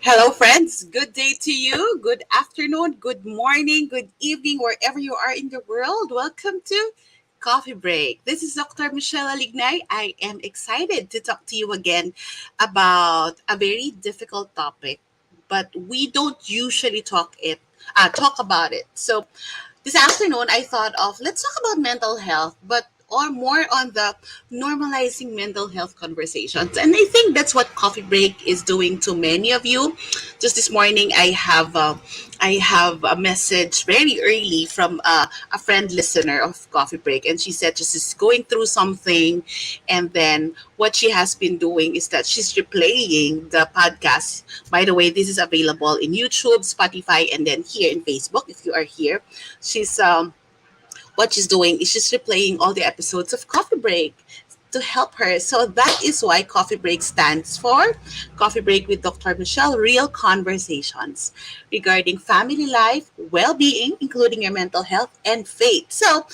Hello, friends. Good day to you. Good afternoon, good morning, good evening, wherever you are in the world. Welcome to Coffee Break. This is Dr. Michele. I am excited to talk to you again about a very difficult topic, but we don't usually talk about it. So this afternoon, I thought of let's talk about mental health, but or more on the normalizing mental health conversations. And I think that's what Coffee Break is doing to many of you. Just this morning, I have a message very early from a friend listener of Coffee Break, and she said she's going through something, and then what she has been doing is that she's replaying the podcast. By the way, this is available in YouTube, Spotify, and then here in Facebook. If you are here, she's what she's doing is she's replaying all the episodes of Coffee Break to help her. So that is why Coffee Break stands for Coffee Break with Dr. Michelle, real conversations regarding family life, well-being, including your mental health and faith. So,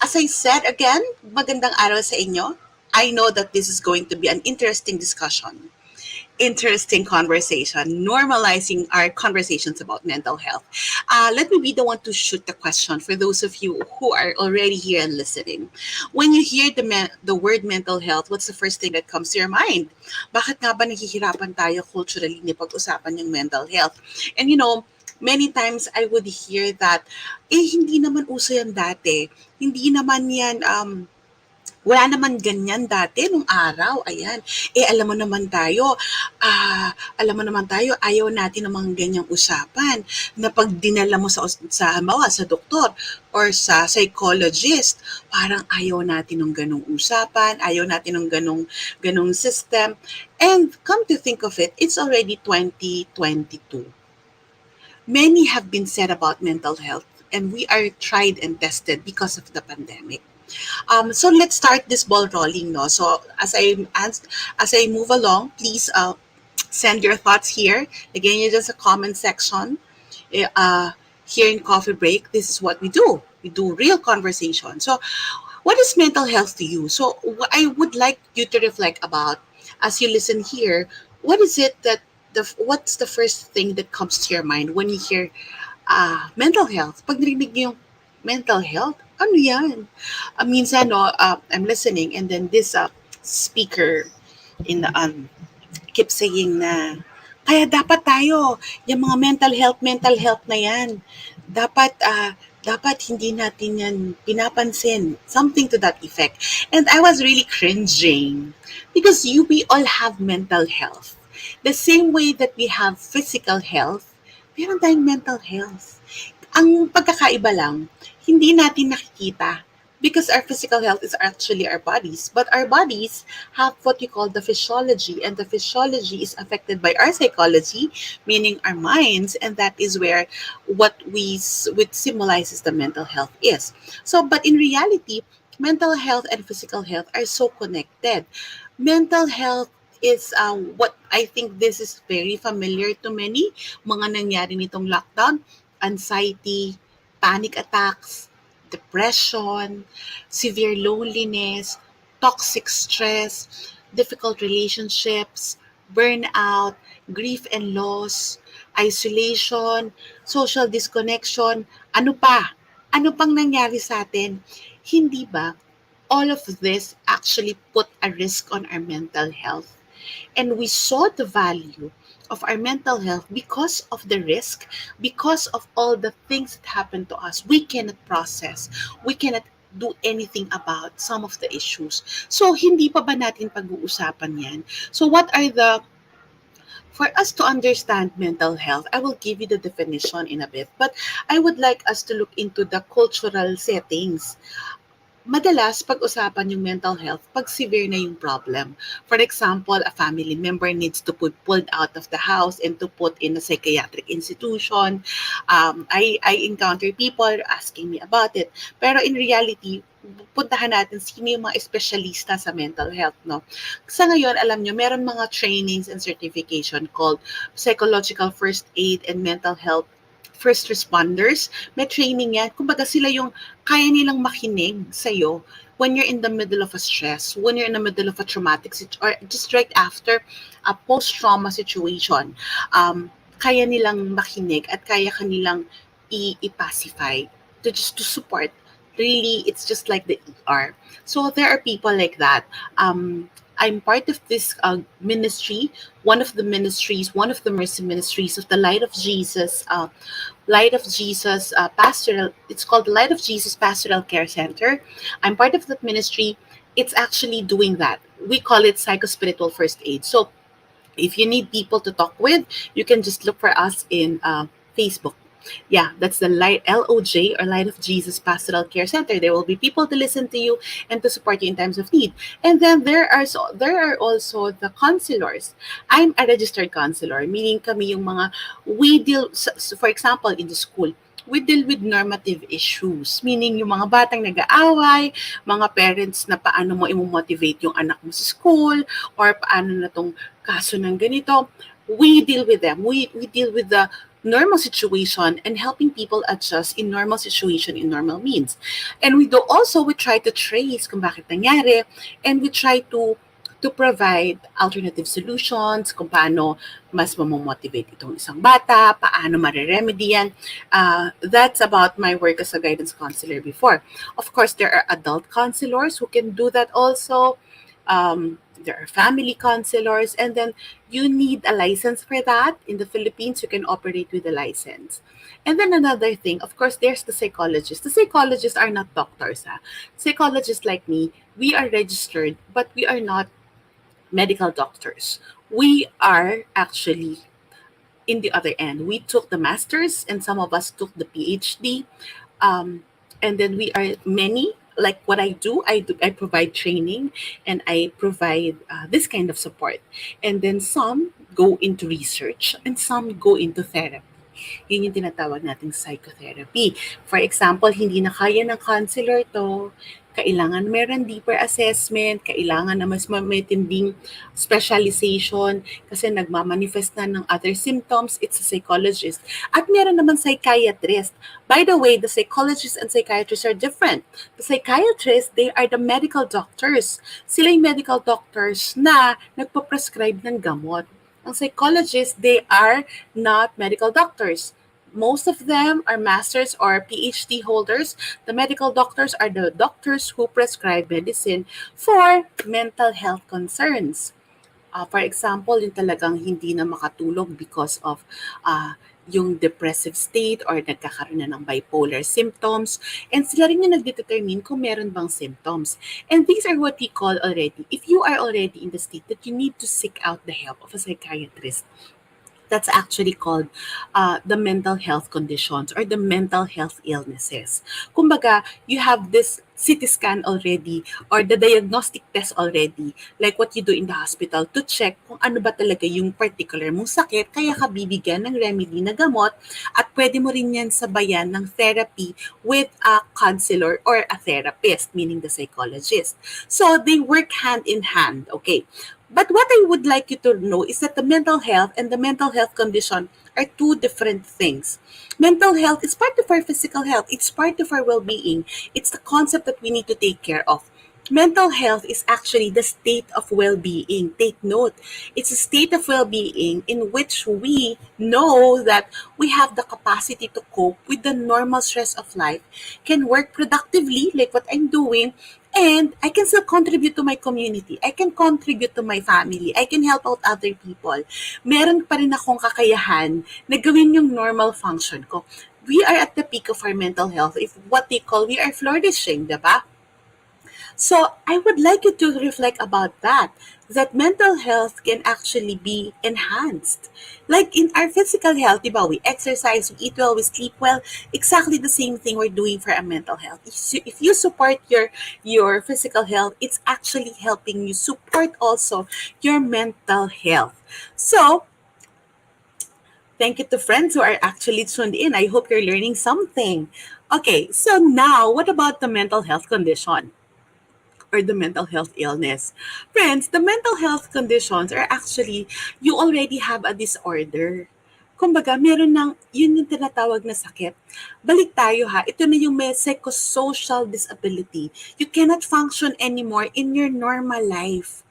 as I said again, magandang araw sa inyo. I know that this is going to be an interesting conversation, normalizing our conversations about mental health. Let me be the one to shoot the question for those of you who are already here and listening. When you hear the word mental health, what's the first thing that comes to your mind? Bakit nga ba nahihirapan tayo culturally ni pag-usapan yung mental health? And many times I would hear that, hindi naman uso yan dati. Hindi naman yan, wala naman ganyan dati nung araw, ayan. Alam mo naman tayo, ayaw natin ng mga ganyang usapan na pag dinala mo sa halimbawa, sa doktor or sa psychologist, parang ayaw natin ng ganong usapan, ayaw natin ng ganong system. And come to think of it, it's already 2022. Many have been said about mental health, and we are tried and tested because of the pandemic. So let's start this ball rolling, no? So as I move along, please send your thoughts here. Again, you just a comment section. Here in Coffee Break, this is what we do. We do real conversation. So, what is mental health to you? So, what I would like you to reflect about as you listen here. What is it that what's the first thing that comes to your mind when you hear mental health? Pag narinig niyo yung mental health, ano yan? Minsan, no, I'm listening and then this speaker in the keep saying na, kaya dapat tayo, yung mga mental health na yan, dapat hindi natin yan pinapansin. Something to that effect. And I was really cringing because we all have mental health. The same way that we have physical health, meron tayong mental health. Ang pagkakaiba lang, hindi natin nakikita because our physical health is actually our bodies. But our bodies have what you call the physiology, and the physiology is affected by our psychology, meaning our minds, and that is where which symbolizes the mental health is. So, but in reality, mental health and physical health are so connected. Mental health is what I think this is very familiar to many. Mga nangyari nitong lockdown, anxiety, panic attacks, depression, severe loneliness, toxic stress, difficult relationships, burnout, grief and loss, isolation, social disconnection, ano pa? Ano pang nangyari sa atin? Hindi ba all of this actually put a risk on our mental health? And we saw the value of our mental health because of the risk, because of all the things that happen to us. We cannot process. We cannot do anything about some of the issues. So, hindi pa ba natin pag-uusapan yan? So, what are the for us to understand mental health, I will give you the definition in a bit, but I would like us to look into the cultural settings. Madalas pag-usapan yung mental health pag severe na yung problem. For example, a family member needs to put pulled out of the house and to put in a psychiatric institution. I encounter people asking me about it. Pero in reality, puntahan natin sino yung mga espesyalista sa mental health, no? Sa ngayon, alam nyo, meron mga trainings and certification called psychological first aid and mental health first responders. May training yan. Kumbaga sila yung kaya nilang makinig sa'yo when you're in the middle of a stress, when you're in the middle of a traumatic situation, or just right after a post-trauma situation. Kaya nilang makinig at kaya kanilang i-pacify to support. Really, it's just like the ER. So there are people like that. I'm part of this ministry, one of the mercy ministries of the Light of Jesus, Pastoral. It's called Light of Jesus Pastoral Care Center. I'm part of that ministry. It's actually doing that. We call it psychospiritual first aid. So if you need people to talk with, you can just look for us in Facebook. Yeah, that's the Light LOJ or Light of Jesus Pastoral Care Center. There will be people to listen to you and to support you in times of need. And then there are also the counselors. I'm a registered counselor, meaning kami yung mga we deal for example in the school. We deal with normative issues, meaning yung mga batang nag-aaway, mga parents na paano mo i-motivate yung anak mo sa school, or paano na tong kaso ng ganito. We deal with them. We deal with the normal situation and helping people adjust in normal situation in normal means. And we try to trace kung bakit nangyari, and we try to provide alternative solutions kung paano mas mamomotivate itong isang bata, paano mareremedy yan. That's about my work as a guidance counselor before. Of course, there are adult counselors who can do that also. There are family counselors, and then you need a license for that. In the Philippines, you can operate with a license. And then another thing, of course, there's the psychologists. The psychologists are not doctors. Psychologists like me, we are registered, but we are not medical doctors. We are actually in the other end. We took the master's and some of us took the PhD. And then we are many, like what I provide training and I provide this kind of support. And then some go into research and some go into therapy. Yun yung tinatawag nating psychotherapy. For example, hindi na kaya ng counselor to, kailangan meron deeper assessment, kailangan na mas matinding specialization kasi nagmamanifest na ng other symptoms, it's a psychologist. At meron naman psychiatrist. By the way, the psychologists and psychiatrists are different. The psychiatrists, they are the medical doctors. Sila yung medical doctors na nagpo-prescribe ng gamot. Ang psychologists, they are not medical doctors. Most of them are masters or PhD holders. The medical doctors are the doctors who prescribe medicine for mental health concerns. For example, yung talagang hindi na makatulog because of yung depressive state or nagkakaroon na ng bipolar symptoms. And sila rin yung nagdetermine kung meron bang symptoms. And these are what we call already, if you are already in the state that you need to seek out the help of a psychiatrist, that's actually called the mental health conditions or the mental health illnesses. Kumbaga, you have this CT scan already or the diagnostic test already, like what you do in the hospital to check kung ano ba talaga yung particular mong sakit, kaya ka bibigyan ng remedy na gamot at pwede mo rin yan sabayan ng therapy with a counselor or a therapist, meaning the psychologist. So, they work hand in hand, okay? But what I would like you to know is that the mental health and the mental health condition are two different things. Mental health is part of our physical health. It's part of our well-being. It's the concept that we need to take care of. Mental health is actually the state of well-being. Take note, it's a state of well-being in which we know that we have the capacity to cope with the normal stress of life, can work productively like what I'm doing, and I can still contribute to my community. I can contribute to my family. I can help out other people. Meron pa rin akong kakayahan na gawin yung normal function ko. We are at the peak of our mental health if what they call we are flourishing, diba? So I would like you to reflect about that mental health can actually be enhanced. Like in our physical health, diba, we exercise, we eat well, we sleep well, exactly the same thing we're doing for our mental health. If you support your physical health, it's actually helping you support also your mental health. So, thank you to friends who are actually tuned in. I hope you're learning something. Okay, so now what about the mental health condition? Or the mental health illness. Friends, the mental health conditions are actually, you already have a disorder. Kumbaga, meron ng, yun yung tinatawag na sakit. Balik tayo ha, ito na yung may psychosocial disability. You cannot function anymore in your normal life.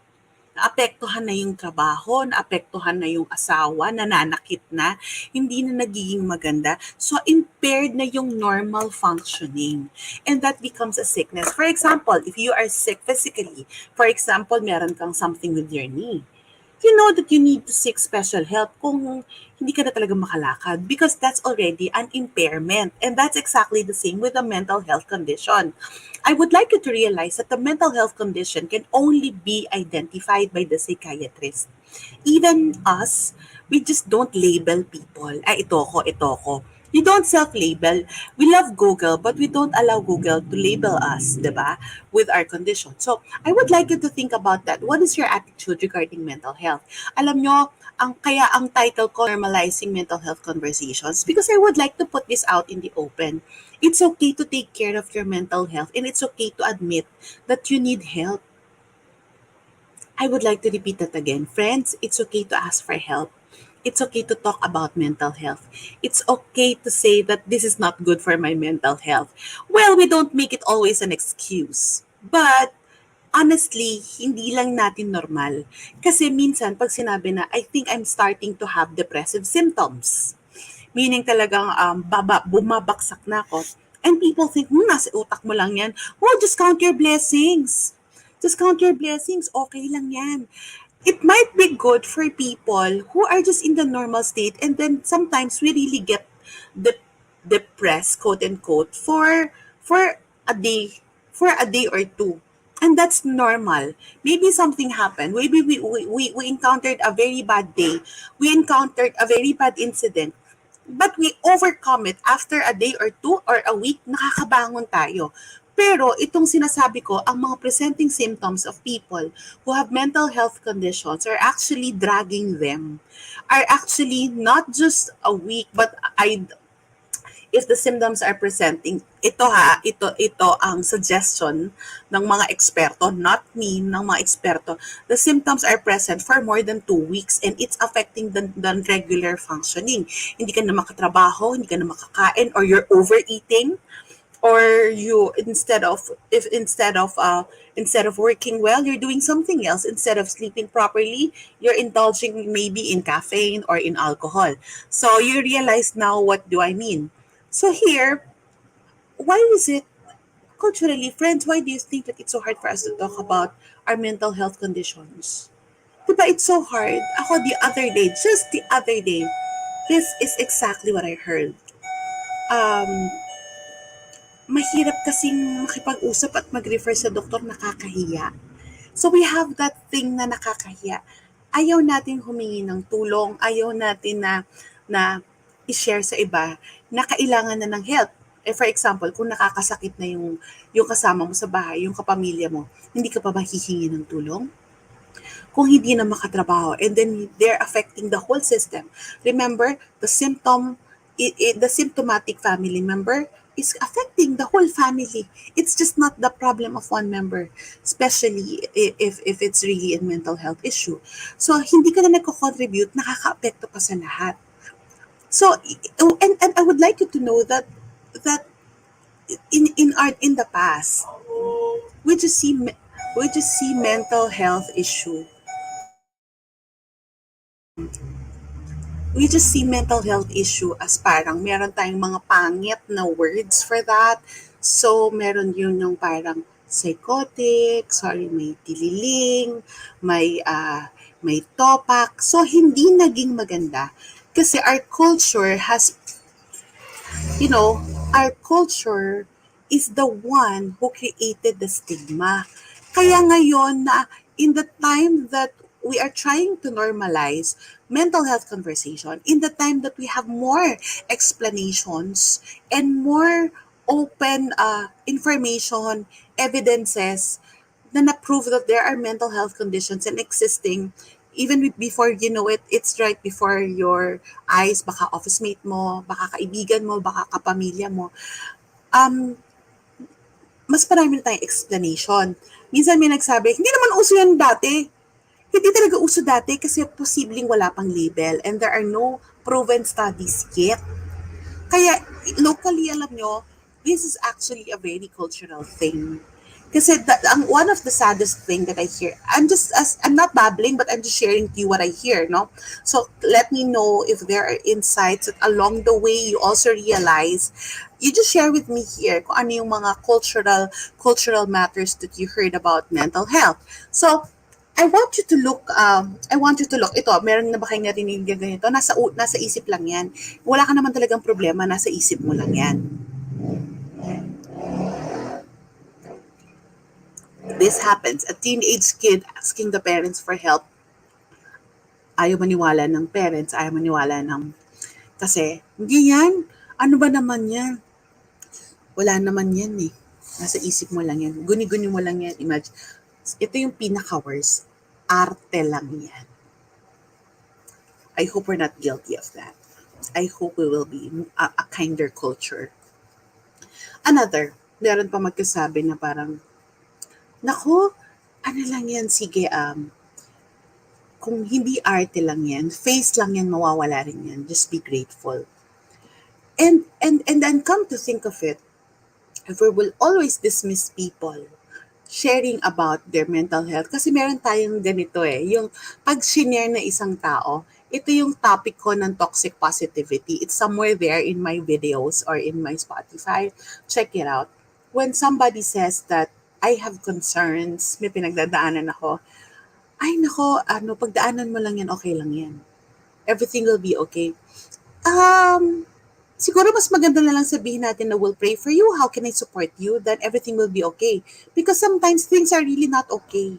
Naapektuhan na yung trabaho, naapektuhan na yung asawa, nananakit na, hindi na nagiging maganda. So, impaired na yung normal functioning. And that becomes a sickness. For example, if you are sick physically, for example, meron kang something with your knee, you know that you need to seek special help kung hindi ka na talaga makalakad because that's already an impairment. And that's exactly the same with a mental health condition. I would like you to realize that the mental health condition can only be identified by the psychiatrist. Even us, we just don't label people. Ay, ito ko, ito ko. We don't self-label. We love Google, but we don't allow Google to label us, di ba, with our condition. So, I would like you to think about that. What is your attitude regarding mental health? Alam nyo, kaya ang title ko, Normalizing Mental Health Conversations, because I would like to put this out in the open. It's okay to take care of your mental health, and it's okay to admit that you need help. I would like to repeat that again. Friends, it's okay to ask for help. It's okay to talk about mental health. It's okay to say that this is not good for my mental health. Well, we don't make it always an excuse. But honestly, hindi lang natin normal. Kasi minsan, pag sinabi na, I think I'm starting to have depressive symptoms. Meaning talagang bumabaksak na ako. And people think, nasa utak mo lang yan. Oh, just count your blessings. Just count your blessings. Okay lang yan. It might be good for people who are just in the normal state and then sometimes we really get de- depressed, quote unquote, for a day, for a day or two. And that's normal. Maybe something happened. Maybe we encountered a very bad day. We encountered a very bad incident. But we overcome it after a day or two or a week, nakakabangon tayo. Pero itong sinasabi ko, ang mga presenting symptoms of people who have mental health conditions are actually dragging them. Are actually not just a week, but if the symptoms are presenting, ito ang suggestion ng mga eksperto, not me, ng mga eksperto. The symptoms are present for more than 2 weeks and it's affecting the regular functioning. Hindi ka na makatrabaho, hindi ka na makakain, or you're overeating, or you instead of working well, you're doing something else. Instead of sleeping properly, you're indulging maybe in caffeine or in alcohol. So you realize now, what do I mean? So here, why is it culturally, friends, why do you think that it's so hard for us to talk about our mental health conditions? Diba it's so hard? Ako the other day, just the other day, this is exactly what I heard. Um, Mahirap kasing makipag-usap at mag-refer sa doktor, nakakahiya. So we have that thing na nakakahiya. Ayaw natin humingi ng tulong, ayaw natin na i-share sa iba na kailangan na ng help. For example, kung nakakasakit na yung kasama mo sa bahay, yung kapamilya mo, hindi ka pa ba hihingi ng tulong? Kung hindi na makatrabaho, and then they're affecting the whole system. Remember, the symptomatic family member is affecting the whole family. It's just not the problem of one member, especially if it's really a mental health issue. So, hindi ka na nagko-contribute, nakaka-apekto pa sa lahat. So, and I would like you to know that in the past, we just see we just see mental health issue. We just see mental health issue as parang meron tayong mga pangit na words for that. So, meron yun yung parang psychotic, sorry, may tililing, may topak. So, hindi naging maganda. Kasi you know, our culture is the one who created the stigma. Kaya ngayon na in the time that we are trying to normalize mental health conversation, in the time that we have more explanations and more open information, evidences na na-prove that there are mental health conditions and existing even before you know it, it's right before your eyes, baka office mate mo, baka kaibigan mo, baka kapamilya mo. Um, mas marami na tayong explanation. Minsan may nagsabi, hindi naman uso yan dati. Hindi talaga uso dati kasi posibleng wala pang label and there are no proven studies yet. Kaya locally, alam nyo, this is actually a very cultural thing. Kasi one of the saddest thing that I hear, I'm not babbling, but I'm just sharing to you what I hear, no? So let me know if there are insights that along the way you also realize. You just share with me here kung ano yung mga cultural matters that you heard about mental health. So I want you to look, ito, meron na ba kayong narinig na ganito? Nasa isip lang yan. Wala ka naman talagang problema, nasa isip mo lang yan. This happens, a teenage kid asking the parents for help. Ayaw maniwala ng parents, ayaw maniwala ng, kasi, hindi yan, ano ba naman yan? Wala naman yan eh. Nasa isip mo lang yan. Guni-guni mo lang yan. Imagine, ito yung pinaka-worst. Arte lang yan. I hope we're not guilty of that. I hope we will be a kinder culture. Another, meron pa magkasabi na parang, naku, ano lang yan, sige, kung hindi arte lang yan, face lang yan, mawawala rin yan. Just be grateful. And then come to think of it, if we will always dismiss people sharing about their mental health, kasi meron tayong ganito yung pag shinare na isang tao, ito yung topic ko ng toxic positivity. It's somewhere there in my videos or in my Spotify. Check it out. When somebody says that I have concerns, may pinagdadaanan ako, ay nako, pagdaanan mo lang yan, okay lang yan. Everything will be okay. Siguro mas maganda na lang sabihin natin na we'll pray for you, how can I support you, then everything will be okay. Because sometimes things are really not okay.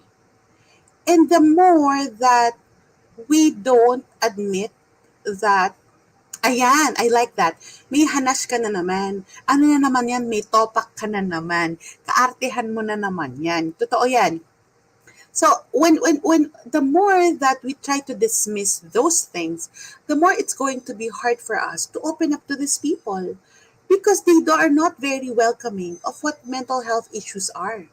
And the more that we don't admit that, ayan, I like that. May hanash ka na naman. Ano na naman yan? May topak ka na naman. Kaartehan mo na naman yan. Totoo yan. So when the more that we try to dismiss those things, the more it's going to be hard for us to open up to these people because they are not very welcoming of what mental health issues are.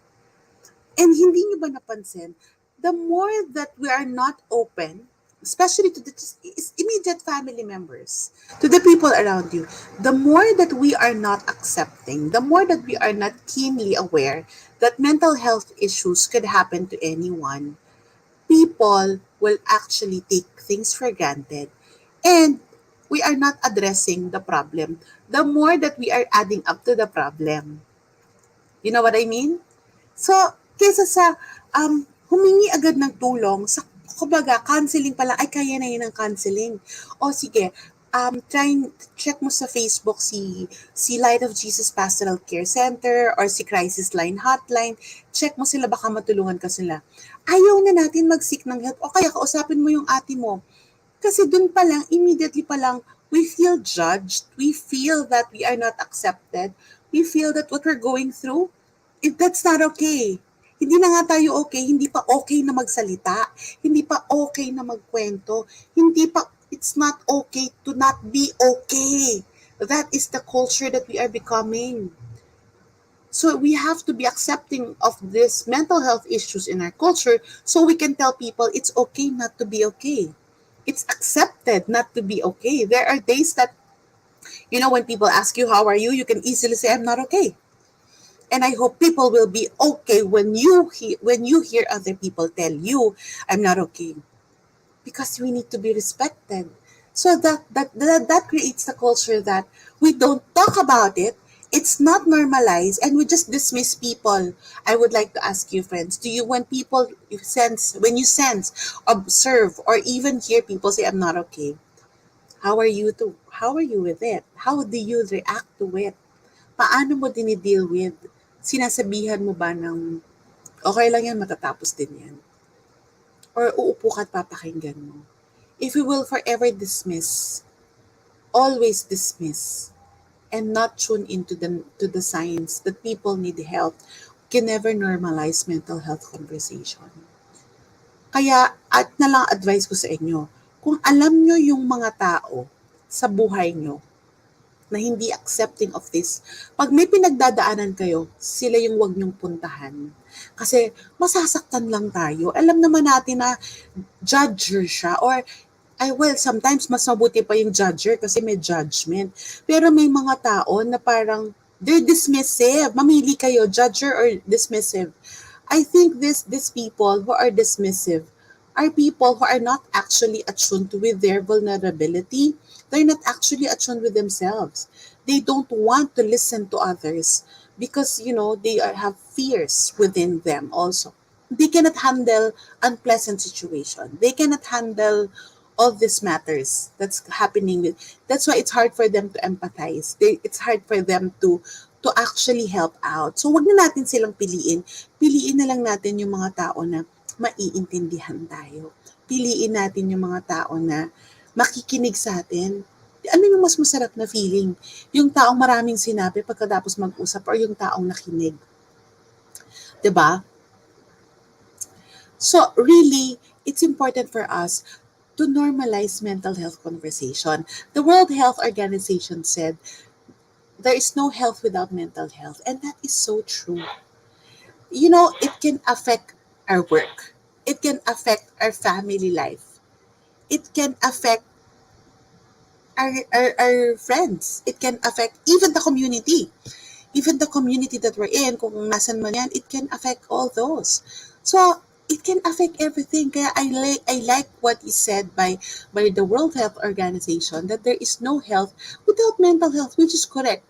And hindi nyo ba napansin, the more that we are not open, especially to the immediate family members, to the people around you, the more that we are not accepting, the more that we are not keenly aware that mental health issues could happen to anyone, people will actually take things for granted. And we are not addressing the problem. The more that we are adding up to the problem. You know what I mean? So, kaysa sa humingi agad ng tulong, sa kumbaga, counseling pala, ay kaya na yun ng counseling. O sige, check mo sa Facebook si Light of Jesus Pastoral Care Center or si Crisis Line Hotline. Check mo sila, baka matulungan ka sila. Ayaw na natin mag-seek ng help. O kaya kausapin mo yung ate mo. Kasi dun pa lang, immediately pa lang, we feel judged. We feel that we are not accepted. We feel that what we're going through, that's not okay. Hindi na nga tayo okay, hindi pa okay na magsalita, hindi pa okay na magkwento, it's not okay to not be okay. That is the culture that we are becoming. So we have to be accepting of this mental health issues in our culture so we can tell people it's okay not to be okay. It's accepted not to be okay. There are days that, when people ask you, how are you? You can easily say, I'm not okay. And I hope people will be okay when you hear other people tell you, I'm not okay, because we need to be respected. So that creates the culture that we don't talk about it. It's not normalized, and we just dismiss people. I would like to ask you, friends, do you, when you sense, observe, or even hear people say, I'm not okay, how are you with it? How do you react to it? Paano mo dinideal with? Sinasabihan mo ba ng, okay lang yan, matatapos din yan? Or uupo ka at papakinggan mo? If we will forever dismiss, always dismiss, and not tune into the signs that people need help, can never normalize mental health conversation. Kaya, at na lang advice ko sa inyo, kung alam nyo yung mga tao sa buhay nyo na hindi accepting of this, pag may pinagdadaanan kayo, sila yung wag nyong puntahan. Kasi masasaktan lang tayo. Alam naman natin na judger siya, or sometimes mas mabuti pa yung judger kasi may judgment. Pero may mga tao na parang they're dismissive. Mamili kayo, judger or dismissive. I think these people who are dismissive are people who are not actually attuned with their vulnerability. They're not actually attuned with themselves. They don't want to listen to others because, have fears within them also. They cannot handle unpleasant situation. They cannot handle all these matters that's happening with. That's why it's hard for them to empathize. It's hard for them to actually help out. So wag na natin silang piliin. Piliin na lang natin yung mga tao na maiintindihan tayo. Piliin natin yung mga tao na makikinig sa atin. Ano yung mas masarap na feeling? Yung taong maraming sinabi pagkatapos mag-usap, or yung taong nakinig? 'Di ba? So really, it's important for us to normalize mental health conversation. The World Health Organization said there is no health without mental health, and that is so true. It can affect our work. It can affect our family life. It can affect our friends. It can affect even the community. Even the community that we're in, kung nasan man yan, it can affect all those. So, it can affect everything. Kaya I like what is said by the World Health Organization, that there is no health without mental health, which is correct.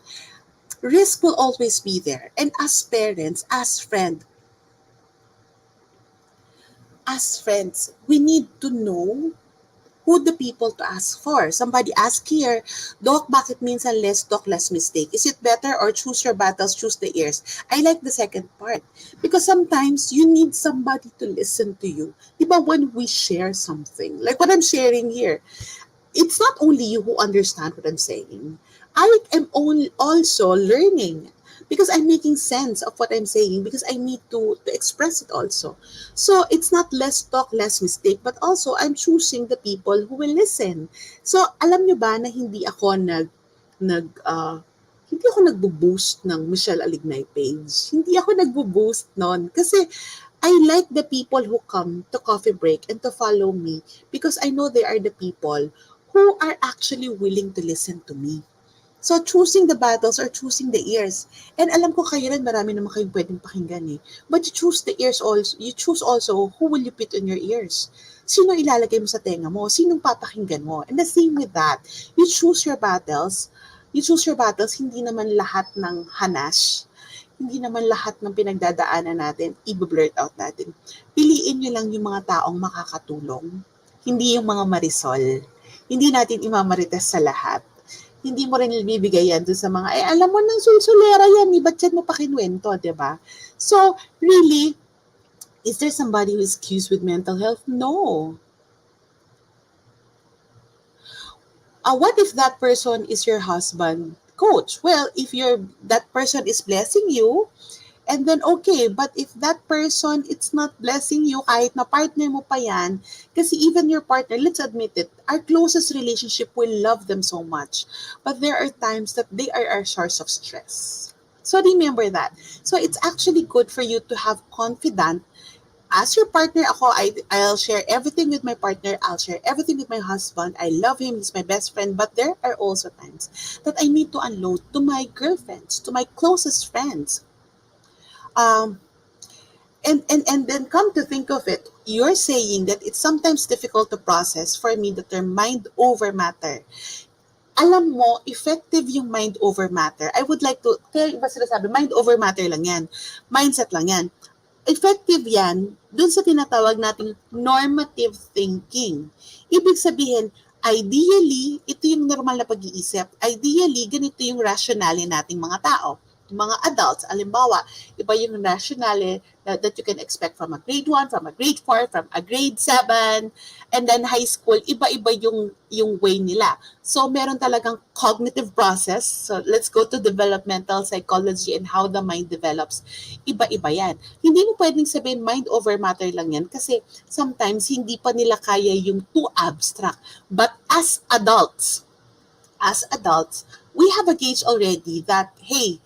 Risk will always be there. And as friends, we need to know who the people to ask for. Somebody asked here, Doc, bakit minsan less talk, less mistake? Is it better, or choose your battles, choose the ears? I like the second part. Because sometimes you need somebody to listen to you. Diba, when we share something, like what I'm sharing here, it's not only you who understand what I'm saying. I am also learning because I'm making sense of what I'm saying, because I need to express it also. So it's not less talk, less mistake, but also I'm choosing the people who will listen. So alam nyo ba na nag hindi ako nagbo-boost ng Michelle Alignay page. Hindi ako nagbo-boost nun kasi I like the people who come to coffee break and to follow me, because I know they are the people who are actually willing to listen to me. So, choosing the battles or choosing the ears. And alam ko kayo rin, marami naman kayong pwedeng pakinggan eh. But you choose the ears also. You choose also who will you put in your ears. Sino ilalagay mo sa tenga mo? Sinong papakinggan mo? And the same with that. You choose your battles. You choose your battles, hindi naman lahat ng hanas, hindi naman lahat ng pinagdadaanan natin, i-blurt out natin. Piliin nyo lang yung mga taong makakatulong. Hindi yung mga marisol. Hindi natin imamarites sa lahat. Hindi mo rin ibibigay yan dun sa mga, alam mo nang sulsulera yan, ba't yan mo pa kinwento, diba? So, really, is there somebody who is cues with mental health? No. What if that person is your husband coach? Well, if that person is blessing you, and then okay, but if that person it's not blessing you, kahit na partner mo pa yan, kasi even your partner, let's admit it, our closest relationship will love them so much. But there are times that they are our source of stress. So remember that. So it's actually good for you to have confident. As your partner, I'll share everything with my partner. I'll share everything with my husband. I love him. He's my best friend. But there are also times that I need to unload to my girlfriends, to my closest friends. Um, and then come to think of it, you're saying that it's sometimes difficult to process for me the term mind over matter. Alam mo, effective yung mind over matter. I would like to, kaya iba sila sabi, mind over matter lang yan. Mindset lang yan. Effective yan dun sa tinatawag nating normative thinking. Ibig sabihin, ideally, ito yung normal na pag-iisip. Ideally, ganito yung rationale nating mga tao. Mga adults, alimbawa, iba yung rationale that you can expect from a grade 1, from a grade 4, from a grade 7, and then high school, iba-iba yung way nila. So, meron talagang cognitive process. So, let's go to developmental psychology and how the mind develops. Iba-iba yan. Hindi mo pwedeng sabihin mind over matter lang yan kasi sometimes hindi pa nila kaya yung too abstract. But as adults, we have a gauge already that, hey,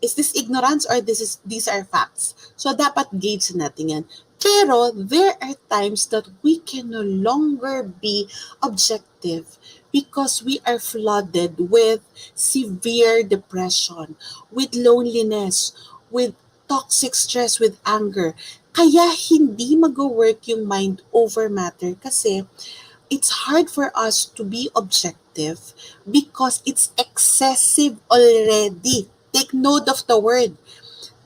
is this ignorance or these are facts? So, dapat gauge natin yan. Pero, there are times that we can no longer be objective because we are flooded with severe depression, with loneliness, with toxic stress, with anger. Kaya hindi mag-work yung mind over matter kasi it's hard for us to be objective because it's excessive already. Take note of the word.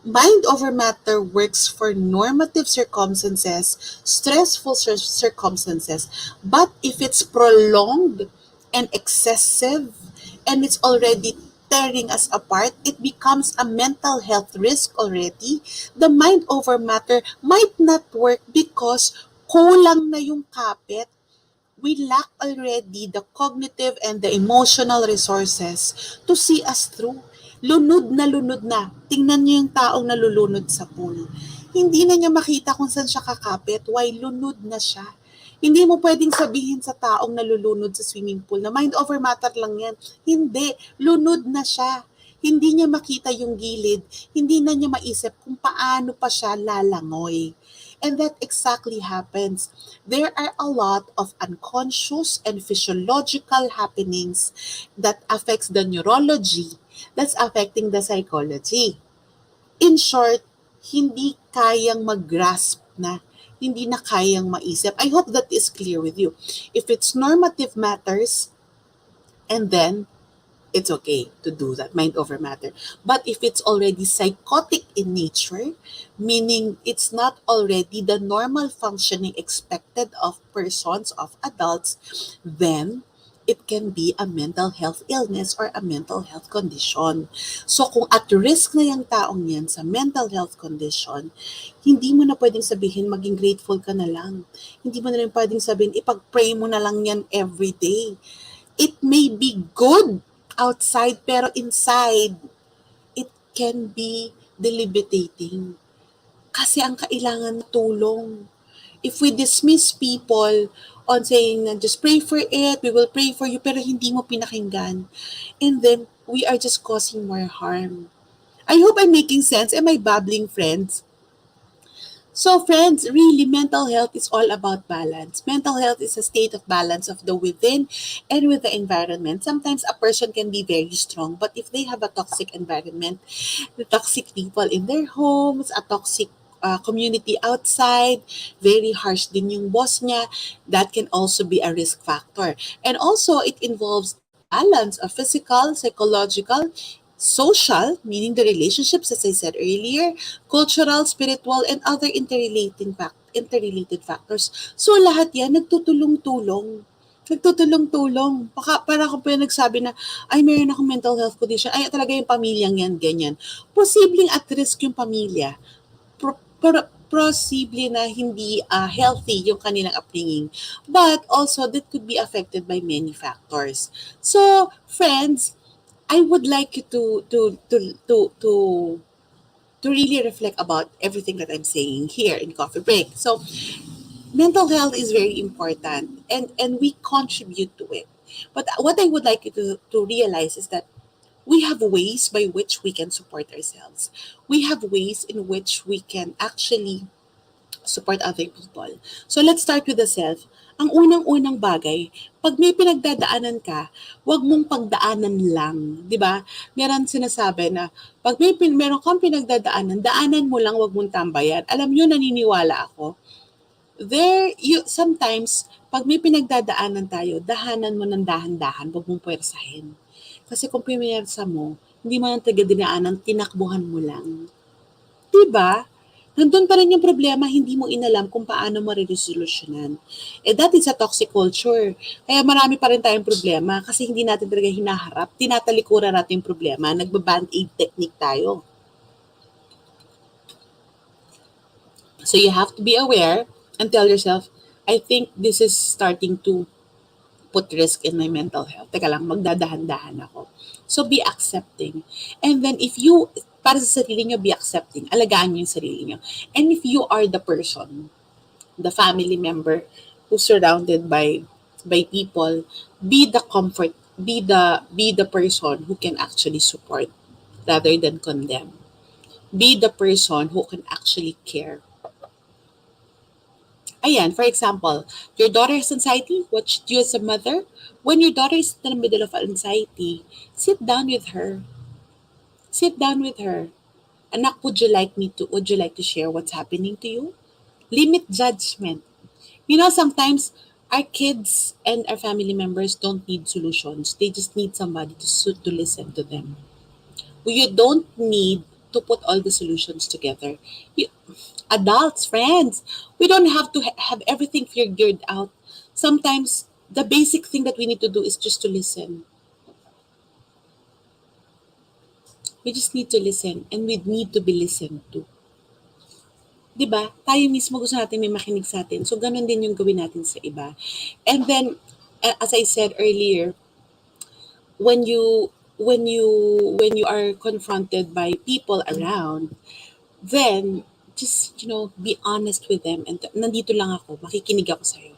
Mind over matter works for normative circumstances, stressful circumstances. But if it's prolonged and excessive and it's already tearing us apart, it becomes a mental health risk already. The mind over matter might not work because kulang na yung kapit. We lack already the cognitive and the emotional resources to see us through. Lunod na lunod na. Tingnan niyo yung taong nalulunod sa pool. Hindi na niya makita kung saan siya kakapit. Why? Lunod na siya. Hindi mo pwedeng sabihin sa taong nalulunod sa swimming pool na mind over matter lang yan. Hindi. Lunod na siya. Hindi niya makita yung gilid. Hindi na niya maisip kung paano pa siya lalangoy. And that exactly happens. There are a lot of unconscious and physiological happenings that affects the neurology, that's affecting the psychology. In short, hindi kayang mag-grasp na, hindi na kayang maisip. I hope that is clear with you. If it's normative matters, and then it's okay to do that, mind over matter. But if it's already psychotic in nature, meaning it's not already the normal functioning expected of persons, of adults, then it can be a mental health illness or a mental health condition. So kung at risk na yung taong yan sa mental health condition, hindi mo na pwedeng sabihin maging grateful ka na lang. Hindi mo na rin pwedeng sabihin ipag-pray mo na lang yan every day. It may be good outside pero inside it can be debilitating kasi ang kailangan tulong. If we dismiss people on saying na just pray for it, we will pray for you, pero hindi mo pinakinggan, and then we are just causing more harm. I hope I'm making sense. Am I babbling, friends? So, friends, really, mental health is all about balance. Mental health is a state of balance of the within and with the environment. Sometimes a person can be very strong, but if they have a toxic environment, the toxic people in their homes, a toxic community outside, very harsh din yung boss niya, that can also be a risk factor. And also, it involves a balance of physical, psychological, social, meaning the relationships, as I said earlier, cultural, spiritual, and other interrelated factors. So lahat yan nagtutulong-tulong. Nagtutulong-tulong. Para ako pa yung nagsabi na, ay, meron akong mental health condition. Ay, talaga yung pamilyang yan, ganyan. Posibleng at risk yung pamilya. Posible na hindi healthy yung kanilang upbringing. But also, that could be affected by many factors. So, friends, I would like you to really reflect about everything that I'm saying here in Coffee Break. So, mental health is very important and we contribute to it. But what I would like you to realize is that we have ways by which we can support ourselves. We have ways in which we can actually support other people. So let's start with the self. Ang unang-unang bagay, 'pag may pinagdadaanan ka, 'wag mong pagdaanan lang, 'di ba? Meron sinasabi na 'pag meron kang pinagdadaanan, daanan mo lang, 'wag mong tambayan. Alam niyo, naniniwala ako, sometimes 'pag may pinagdadaanan tayo, dahanan mo ng dahan-dahan, 'wag mong puwersahin. Kasi kung pinuwersa mo, hindi mo na talaga dinaanan, tinakbuhan mo lang. 'Di ba? Nandun pa rin yung problema, hindi mo inalam kung paano mo reresolusyunan. Eh, that is a toxic culture. Kaya marami pa rin tayong problema kasi hindi natin talaga hinaharap, tinatalikuran natin yung problema, nagba-band-aid technique tayo. So you have to be aware and tell yourself, I think this is starting to put risk in my mental health. Teka lang, magdadahan-dahan ako. So be accepting. And then if you, para sa sarili nyo, be accepting. Alagaan nyo yung sarili nyo. And if you are the person, the family member who's surrounded by people, be the comfort, be the person who can actually support rather than condemn. Be the person who can actually care. Ayan, for example, your daughter has anxiety. What should you as a mother? When your daughter is in the middle of anxiety, sit down with her. Sit down with her. Anak, would you like to share what's happening to you? Limit judgment. You know, sometimes our kids and our family members don't need solutions. They just need somebody to listen to them. You don't need to put all the solutions together. You, adults, friends, we don't have to have everything figured out. Sometimes the basic thing that we need to do is just to listen. We just need to listen and we need to be listened to. 'Di ba? Tayo mismo gusto natin may makinig sa atin. So ganun din yung gawin natin sa iba. And then as I said earlier, when you are confronted by people around, then just be honest with them and nandito lang ako, makikinig ako sa iyo.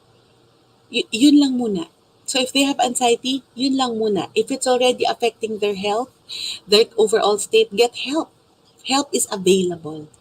Yun lang muna. So if they have anxiety, yun lang muna. If it's already affecting their health, their overall state, get help. Help is available.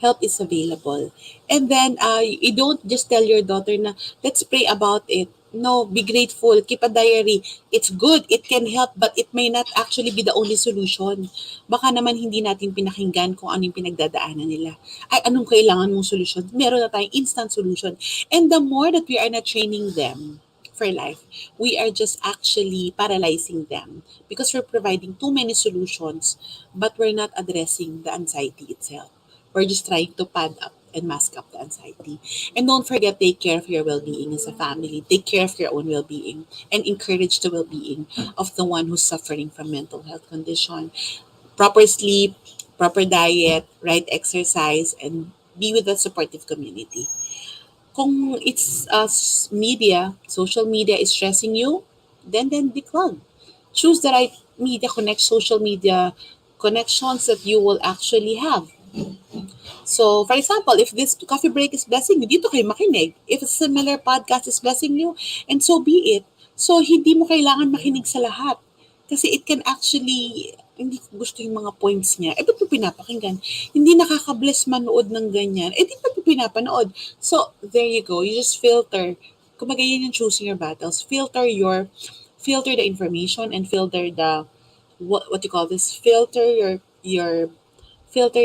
Help is available. And then you don't just tell your daughter na let's pray about it. No, be grateful, keep a diary. It's good, it can help, but it may not actually be the only solution. Baka naman hindi natin pinakinggan kung ano yung pinagdadaanan nila. Ay, anong kailangan mong solution? Meron na tayong instant solution. And the more that we are not training them for life, we are just actually paralyzing them because we're providing too many solutions, but we're not addressing the anxiety itself. We're just trying to pad up and mask up the anxiety. And don't forget, take care of your well-being as a family. Take care of your own well-being and encourage the well-being of the one who's suffering from mental health condition. Proper sleep, proper diet, right exercise, and be with a supportive community. Kung it's social media is stressing you, then decline. Choose the right social media connections that you will actually have. So, for example, if this coffee break is blessing you, dito kayo makinig. If a similar podcast is blessing you, and so be it. So, hindi mo kailangan makinig sa lahat. Kasi it can actually, hindi ko gusto yung mga points niya. Eh, ba't mo pinapakinggan? Hindi nakaka-bless manood ng ganyan. Eh, di ba't mo pinapanood? So, there you go. You just filter. Kumbaga yun yung choosing your battles. Filter the information and filter the, what you call this? Filter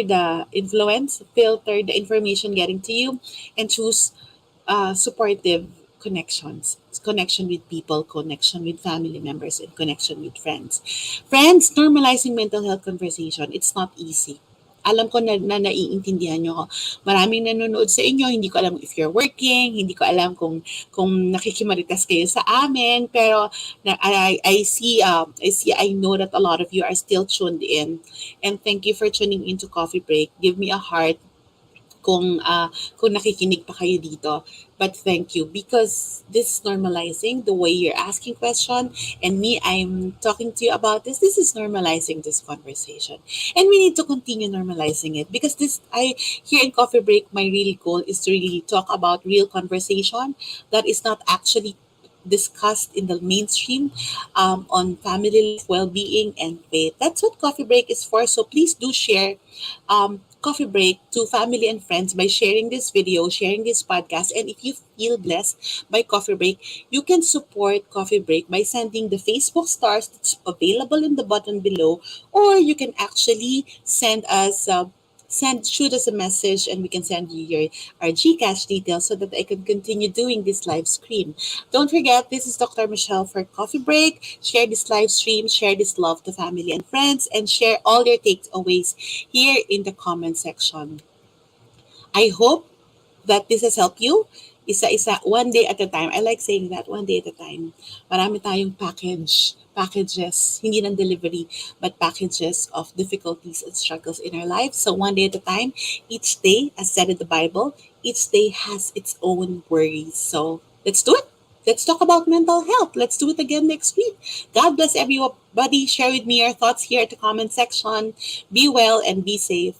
the influence, filter the information getting to you, and choose supportive connections. Connection with people, connection with family members, and connection with friends. Friends, normalizing mental health conversation. It's not easy. Alam ko na naiintindihan nyo ako. Maraming nanonood sa inyo, hindi ko alam if you're working, hindi ko alam kung nakikimaritas kayo sa amin, pero I know that a lot of you are still tuned in. And thank you for tuning into Coffee Break. Give me a heart kung nakikinig pa kayo dito. But thank you because this is normalizing the way you're asking question and me, I'm talking to you about this. This is normalizing this conversation. And we need to continue normalizing it because here in Coffee Break, my real goal is to really talk about real conversation that is not actually discussed in the mainstream on family life, well-being, and faith. That's what Coffee Break is for. So please do share coffee break to family and friends by sharing this video, sharing this podcast. And if you feel blessed by coffee break, you can support coffee break by sending the Facebook stars that's available in the button below, or you can actually shoot us a message and we can send you our Gcash details so that I can continue doing this live stream. Don't forget, this is Dr. Michelle for Coffee Break. Share this live stream, share this love to family and friends, and share all your takeaways here in the comment section. I hope that this has helped you. Isa-isa, one day at a time. I like saying that, one day at a time. Marami tayong packages, hindi ng delivery, but packages of difficulties and struggles in our lives. So one day at a time, each day, as said in the Bible, each day has its own worries. So let's do it. Let's talk about mental health. Let's do it again next week. God bless everybody. Share with me your thoughts here at the comment section. Be well and be safe.